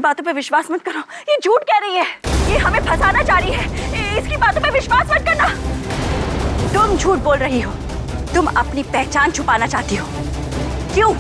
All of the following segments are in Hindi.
बातों पे विश्वास मत करो, ये झूठ कह रही है, ये हमें फंसाना चाह रही है, इसकी बातों पे विश्वास मत करना। तुम झूठ बोल रही हो, तुम अपनी पहचान छुपाना चाहती हो। क्यों?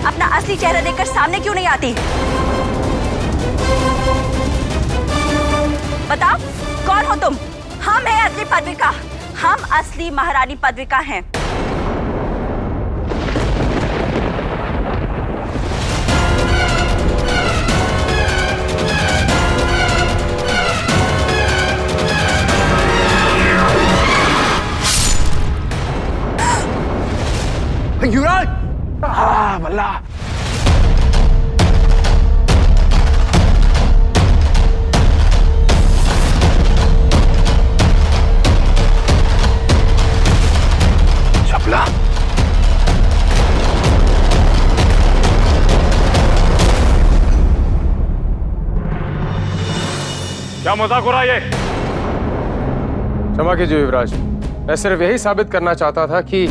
अपना असली चेहरा देखकर सामने क्यों नहीं आती? बताओ, कौन हो तुम? हम हैं असली पदविका, हम असली महारानी पदविका हैं। युवराज! बल्ला! चपला! क्या मजाक हो रहा है ये? क्षमा कीजिए युवराज, मैं सिर्फ यही साबित करना चाहता था कि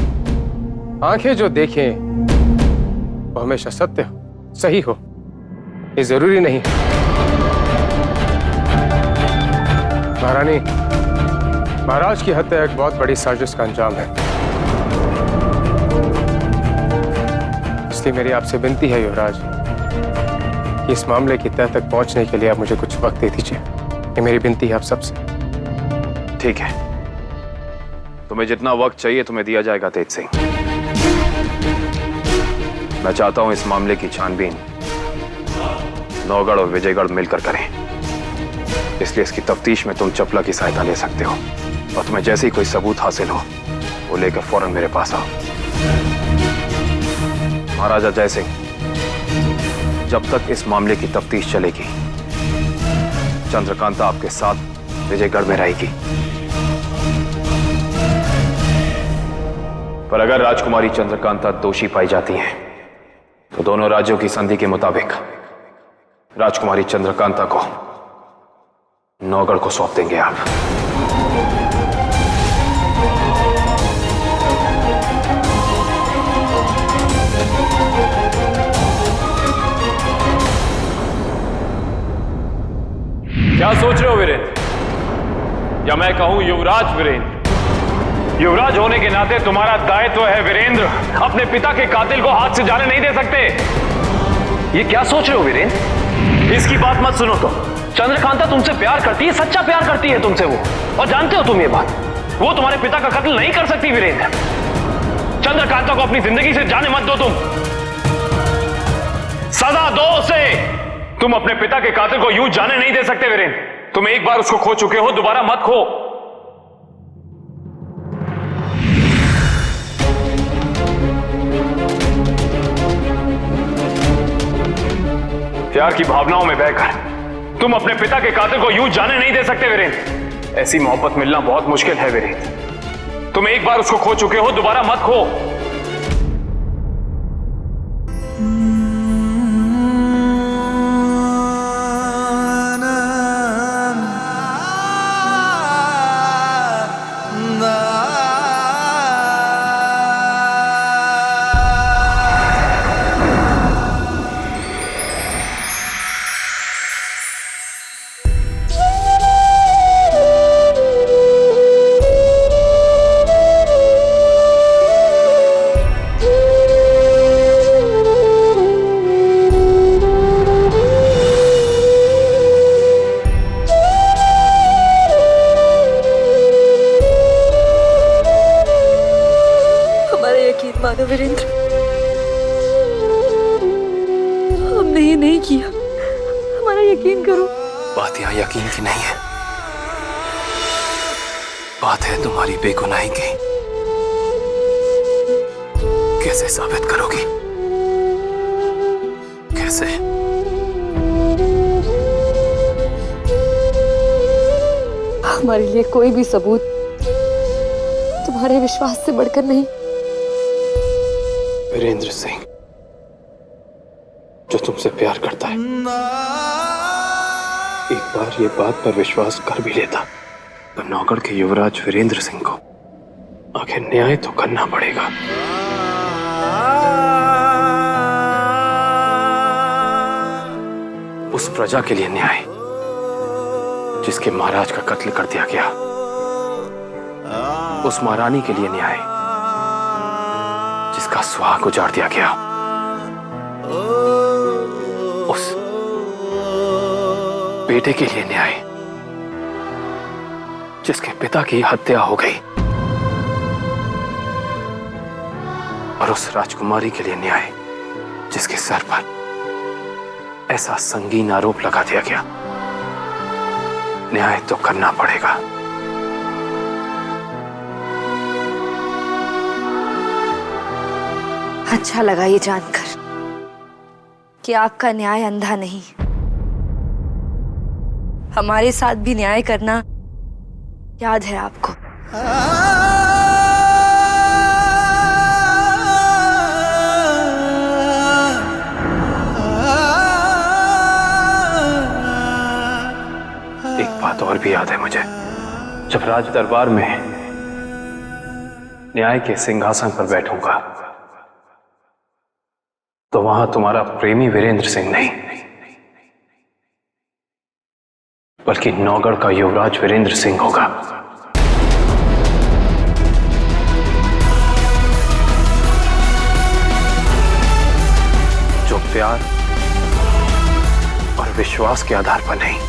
आंखें जो देखें वो हमेशा सत्य हो, सही हो, ये जरूरी नहीं। महारानी, महाराज की हत्या एक बहुत बड़ी साजिश का अंजाम है, इसलिए मेरी आपसे विनती है युवराज कि इस मामले की तह तक पहुंचने के लिए आप मुझे कुछ वक्त दे दीजिए। ये मेरी विनती है आप सबसे। ठीक है, तुम्हें जितना वक्त चाहिए तुम्हें दिया जाएगा तेज सिंह। मैं चाहता हूं इस मामले की छानबीन नौगढ़ और विजयगढ़ मिलकर करें, इसलिए इसकी तफ्तीश में तुम चपला की सहायता ले सकते हो, और तुम्हें जैसे ही कोई सबूत हासिल हो वो लेकर फौरन मेरे पास आओ। महाराजा जय सिंह, जब तक इस मामले की तफ्तीश चलेगी चंद्रकांता आपके साथ विजयगढ़ में रहेगी, पर अगर राजकुमारी चंद्रकांता दोषी पाई जाती हैं तो दोनों राज्यों की संधि के मुताबिक राजकुमारी चंद्रकांता को नौगढ़ को सौंप देंगे आप। क्या सोच रहे हो वीरेंद्र, या मैं कहूं युवराज वीरेंद्र? युवराज होने के नाते तुम्हारा दायित्व है वीरेंद्र, अपने पिता के कातिल को हाथ से जाने नहीं दे सकते। ये क्या सोच रहे हो वीरेंद्र? इसकी बात मत सुनो तुम। चंद्रकांता तुमसे प्यार करती है, सच्चा प्यार करती है तुमसे वो, और जानते हो तुम ये बात, वो तुम्हारे पिता का कत्ल नहीं कर सकती वीरेंद्र। चंद्रकांता को अपनी जिंदगी से जाने मत दो, तुम सजा दो उसे। तुम अपने पिता के कातिल को यूं जाने नहीं दे सकते वीरेंद्र। तुम एक बार उसको खो चुके हो, दोबारा मत खो। प्यार की भावनाओं में बहकर तुम अपने पिता के कातिल को यूं जाने नहीं दे सकते वीरेंद्र। ऐसी मोहब्बत मिलना बहुत मुश्किल है वीरेंद्र। तुम एक बार उसको खो चुके हो, दोबारा मत खो। मानो वीरेंद्र, हमने ये नहीं किया, हमारा यकीन करो। बात यहाँ यकीन की नहीं है, बात है तुम्हारी बेगुनाही की। कैसे साबित करोगी? कैसे? हमारे लिए कोई भी सबूत तुम्हारे विश्वास से बढ़कर नहीं। वीरेंद्र सिंह जो तुमसे प्यार करता है, एक बार ये बात पर विश्वास कर भी लेता तो नौगढ़ के युवराज वीरेंद्र सिंह को आखिर न्याय तो करना पड़ेगा। उस प्रजा के लिए न्याय जिसके महाराज का कत्ल कर दिया गया, उस महारानी के लिए न्याय जिसका सुहाग उजाड़ दिया गया, उस बेटे के लिए न्याय जिसके पिता की हत्या हो गई, और उस राजकुमारी के लिए न्याय जिसके सर पर ऐसा संगीन आरोप लगा दिया गया। न्याय तो करना पड़ेगा। अच्छा लगा ये जानकर कि आपका न्याय अंधा नहीं। हमारे साथ भी न्याय करना याद है आपको। एक बात और भी याद है मुझे, जब राज दरबार में न्याय के सिंहासन पर बैठूंगा तो वहां तुम्हारा प्रेमी वीरेंद्र सिंह नहीं, बल्कि नौगढ़ का युवराज वीरेंद्र सिंह होगा। जो प्यार और विश्वास के आधार पर नहीं,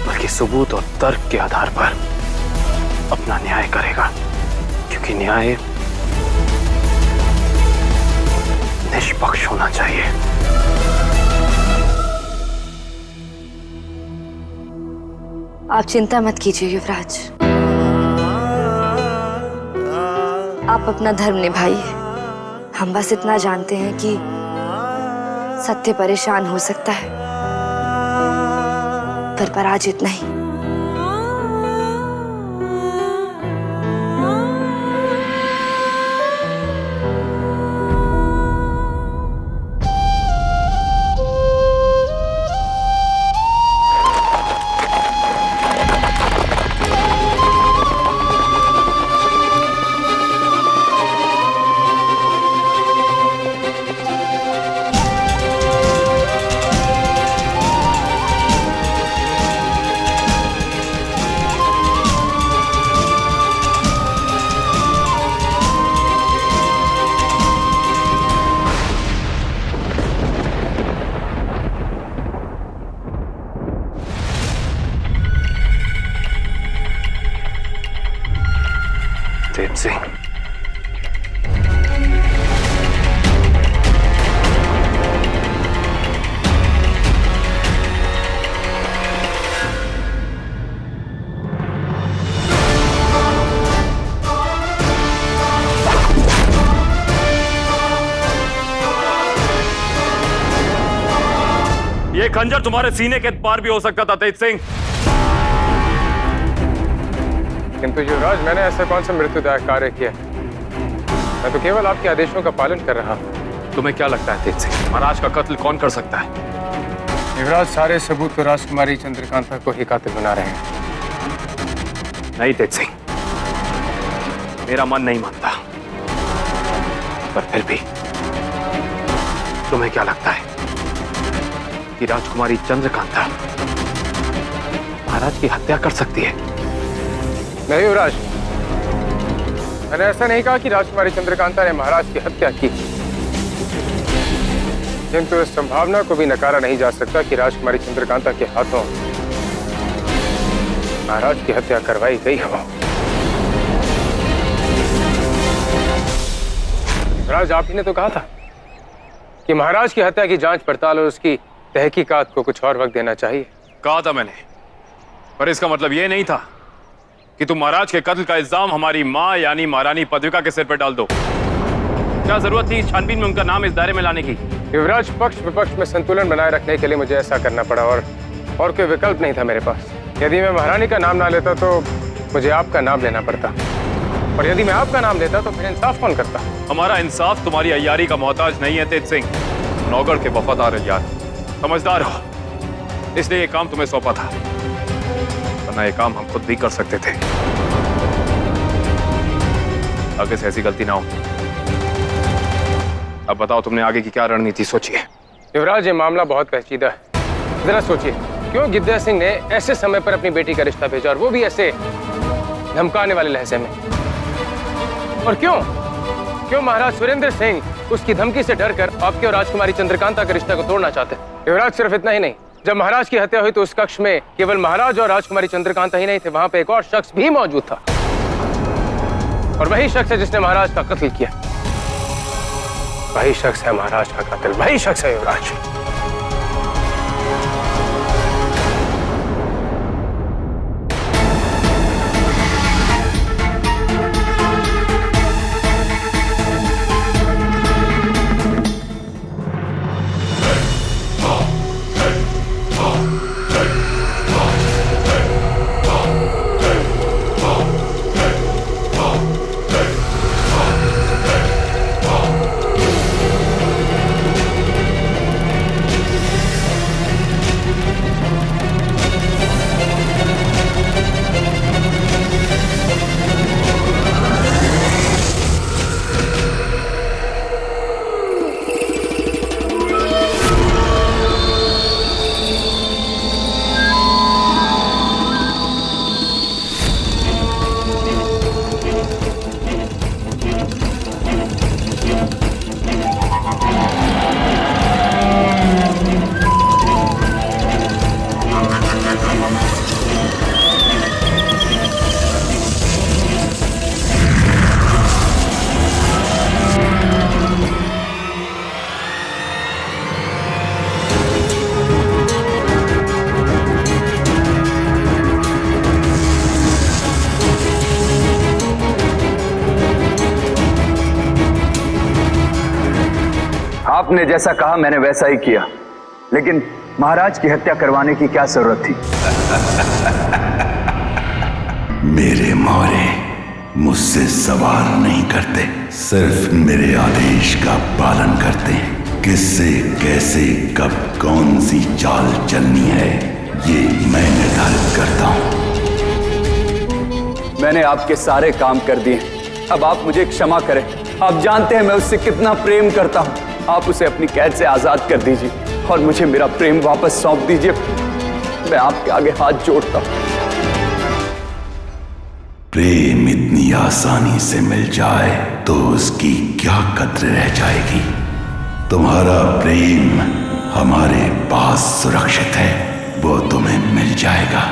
बल्कि सबूत और तर्क के आधार पर अपना न्याय करेगा, क्योंकि न्याय निष्पक्ष होना चाहिए। आप चिंता मत कीजिए युवराज, आप अपना धर्म निभाइए। हम बस इतना जानते हैं कि सत्य परेशान हो सकता है, पर पराजित नहीं। तेज सिंह, ये खंजर तुम्हारे सीने के पार भी हो सकता था तेज सिंह। किंतु युवराज, मैंने ऐसा कौन सा मृत्युदायक कार्य किया? मैं तो केवल आपके आदेशों का पालन कर रहा हूं। तुम्हें क्या लगता है तेज सिंह, महाराज का कत्ल कौन कर सकता है? युवराज, सारे सबूत तो राजकुमारी चंद्रकांता को ही कातिल बना रहे हैं। नहीं तेज सिंह, मेरा मन नहीं मानता, पर फिर भी तुम्हें क्या लगता है कि राजकुमारी चंद्रकांता महाराज की हत्या कर सकती है? नहीं युवराज, मैंने ऐसा नहीं कहा कि राजकुमारी चंद्रकांता ने महाराज की हत्या की, किंतु इस संभावना को भी नकारा नहीं जा सकता कि राजकुमारी चंद्रकांता के हाथों महाराज की हत्या करवाई गई हो। युवराज, आप ही ने तो कहा था कि महाराज की हत्या की जांच पड़ताल और उसकी तहकीकात को कुछ और वक्त देना चाहिए। कहा था मैंने, पर इसका मतलब यह नहीं था कि तुम महाराज के कत्ल का इल्जाम हमारी मां यानी महारानी पदविका के सिर पर डाल दो। क्या जरूरत थी इस छानबीन में उनका नाम इस दायरे में लाने की? युवराज, पक्ष विपक्ष में संतुलन बनाए रखने के लिए मुझे ऐसा करना पड़ा, और कोई विकल्प नहीं था मेरे पास। यदि मैं महारानी का नाम ना लेता तो मुझे आपका नाम लेना पड़ता, और यदि मैं आपका नाम लेता तो फिर इंसाफ कौन करता? हमारा इंसाफ तुम्हारी अय्यारी का मोहताज नहीं है तेज सिंह। नौगढ़ के वफादार अय्यार, समझदार हो, इसलिए ये काम तुम्हें सौंपा था, वरना ये काम हम खुद भी कर सकते थे। आगे से ऐसी गलती ना हो। अब बताओ, तुमने आगे की क्या रणनीति सोची है? युवराज, ये मामला बहुत पेचीदा है। जरा सोचिए, क्यों गिद्दा सिंह ने ऐसे समय पर अपनी बेटी का रिश्ता भेजा, और वो भी ऐसे धमकाने वाले लहजे में? और क्यों महाराज सुरेंद्र सिंह उसकी धमकी से डरकर आपके और राजकुमारी चंद्रकांता के रिश्ते को तोड़ना चाहते? युवराज, सिर्फ इतना ही नहीं, जब महाराज की हत्या हुई तो उस कक्ष में केवल महाराज और राजकुमारी चंद्रकांता ही नहीं थे, वहां पे एक और शख्स भी मौजूद था, और वही शख्स है जिसने महाराज का कत्ल किया। वही शख्स है महाराज का कातिल, वही शख्स है युवराज। आपने जैसा कहा मैंने वैसा ही किया, लेकिन महाराज की हत्या करवाने की क्या जरूरत थी? मेरे मोरे मुझसे सवाल नहीं करते, सिर्फ मेरे आदेश का पालन करते हैं। किससे कैसे कब कौन सी चाल चलनी है ये मैं निर्धारित करता हूं। मैंने आपके सारे काम कर दिए, अब आप मुझे क्षमा करें। आप जानते हैं मैं उससे कितना प्रेम करता हूं। आप उसे अपनी कैद से आजाद कर दीजिए और मुझे मेरा प्रेम वापस सौंप दीजिए। मैं आपके आगे हाथ जोड़ता हूं। प्रेम इतनी आसानी से मिल जाए तो उसकी क्या कद्र रह जाएगी। तुम्हारा प्रेम हमारे पास सुरक्षित है, वो तुम्हें मिल जाएगा,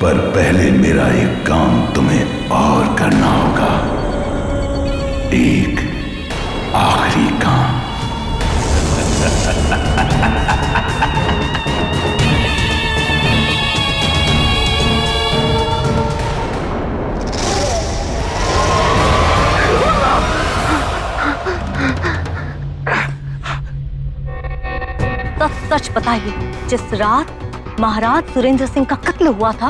पर पहले मेरा एक काम तुम्हें और करना होगा, एक आखिरी काम। सच बताइए, जिस रात महाराज सुरेंद्र सिंह का कत्ल हुआ था,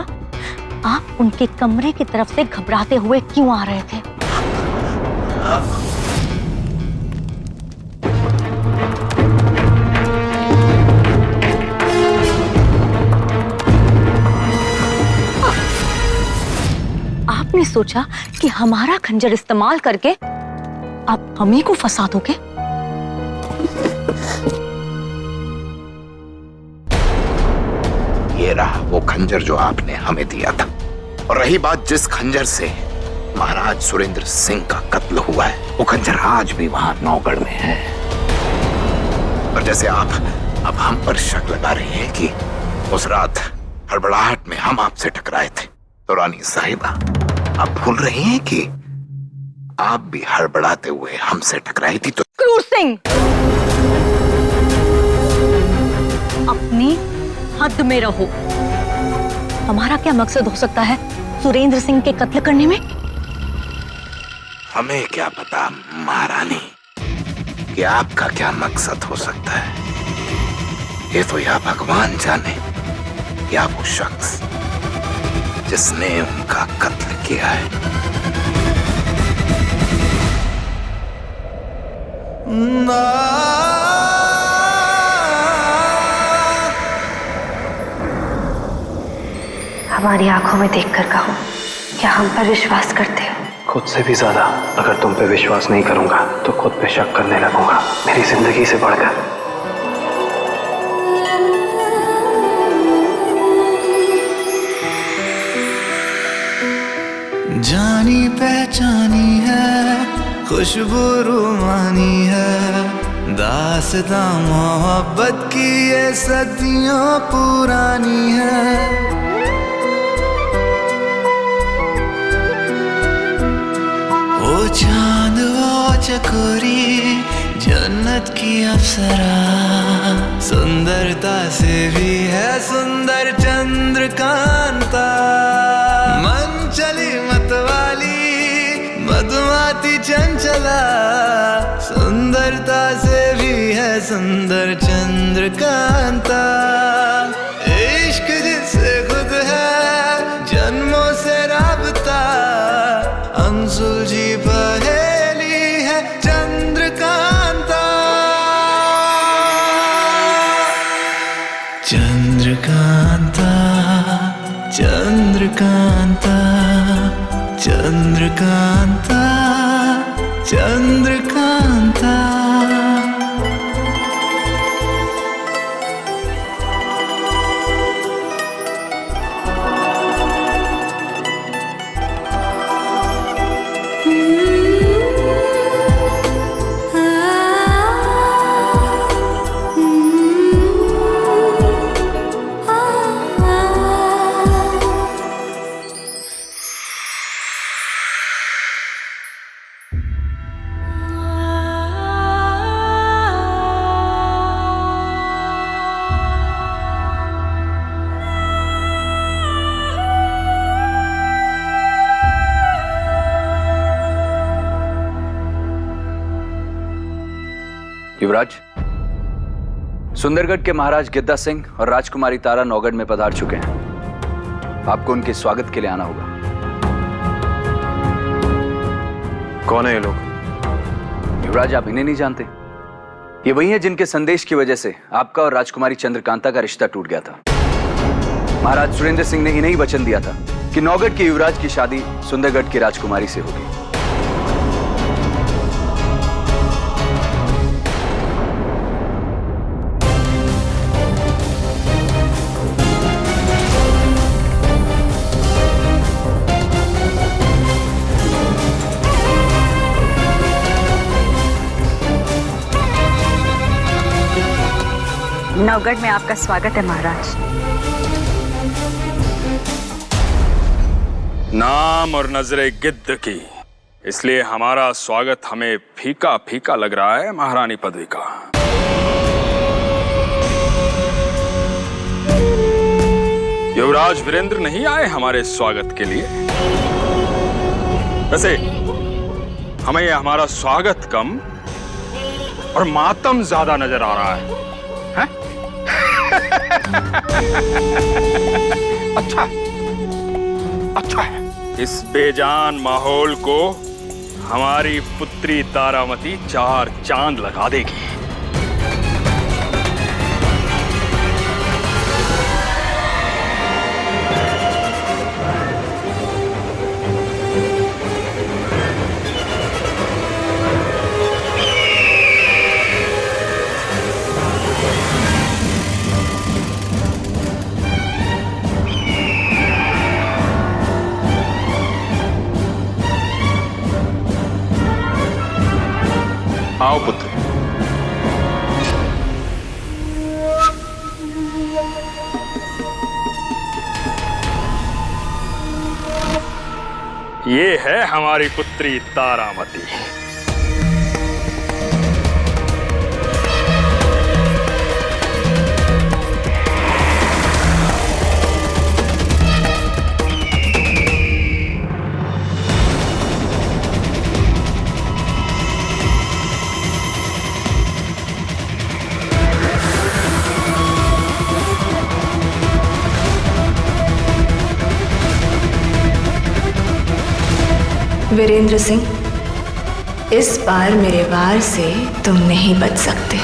आप उनके कमरे की तरफ से घबराते हुए क्यों आ रहे थे? आपने सोचा कि हमारा खंजर इस्तेमाल करके आप हम ही को फंसा दोगे? ये रहा वो खंजर जो आपने हमें दिया था। और रही बात जिस खंजर से महाराज सुरेंद्र सिंह का कत्ल हुआ है, वो खंजर आज भी वहां नौगढ़ में है। और जैसे आप अब हम पर शक लगा रही हैं कि उस रात हड़बड़ाहट में हम आपसे टकराए थे, तो रानी साहिबा आप भूल रही हैं कि आप भी हड़बड़ाते हुए हमसे टकराई थी। तो क्रूर सिंह, अपनी हद में रहो। हमारा क्या मकसद हो सकता है सुरेंद्र सिंह के कत्ल करने में? हमें क्या पता महारानी कि आपका क्या मकसद हो सकता है। ये तो या भगवान जाने या वो शख्स जिसने उनका कत्ल किया है। हमारी आंखों में देखकर कहो, क्या हम पर विश्वास करते हो? खुद से भी ज्यादा। अगर तुम पे विश्वास नहीं करूंगा तो खुद पे शक करने लगूंगा, मेरी जिंदगी से बढ़कर। जानी पहचानी है, खुशबू रूमानी है, दास्तां मोहब्बत की ये सदियों पुरानी है। वो चांद वो चकोरी जन्नत की अप्सरा, सुंदरता से भी है सुंदर चंद्रकांता। मन चली मतवाली मधुमाती चंचला, सुंदरता से भी है सुंदर चंद्रकांता। इश्क जिससे खुद है जन्मों से राबता, अनसुलझी पहेली है चंद्रकांता। चंद्रकांता चंद्रकांता चंद्रकांता चंद्रकांता। युवराज, सुंदरगढ़ के महाराज गिद्दा सिंह और राजकुमारी तारा नौगढ़ में पधार चुके हैं। आपको उनके स्वागत के लिए आना होगा। कौन है ये लोग? युवराज, आप इन्हें नहीं जानते? ये वही हैं जिनके संदेश की वजह से आपका और राजकुमारी चंद्रकांता का रिश्ता टूट गया था। महाराज सुरेंद्र सिंह ने इन्हें ही वचन दिया था कि नौगढ़ के युवराज की शादी सुंदरगढ़ की राजकुमारी से होगी। नौगढ़ में आपका स्वागत है महाराज। नाम और नजरे गिद्ध की, इसलिए हमारा स्वागत हमें फीका फीका लग रहा है महारानी पदवी का। युवराज वीरेंद्र नहीं आए हमारे स्वागत के लिए। वैसे हमें ये हमारा स्वागत कम और मातम ज्यादा नजर आ रहा है। अच्छा अच्छा है। इस बेजान माहौल को हमारी पुत्री तारामती 4 चांद लगा देगी। आओ पुत्र। ये है हमारी पुत्री तारामती। वीरेंद्र सिंह, इस बार मेरे वार से तुम नहीं बच सकते।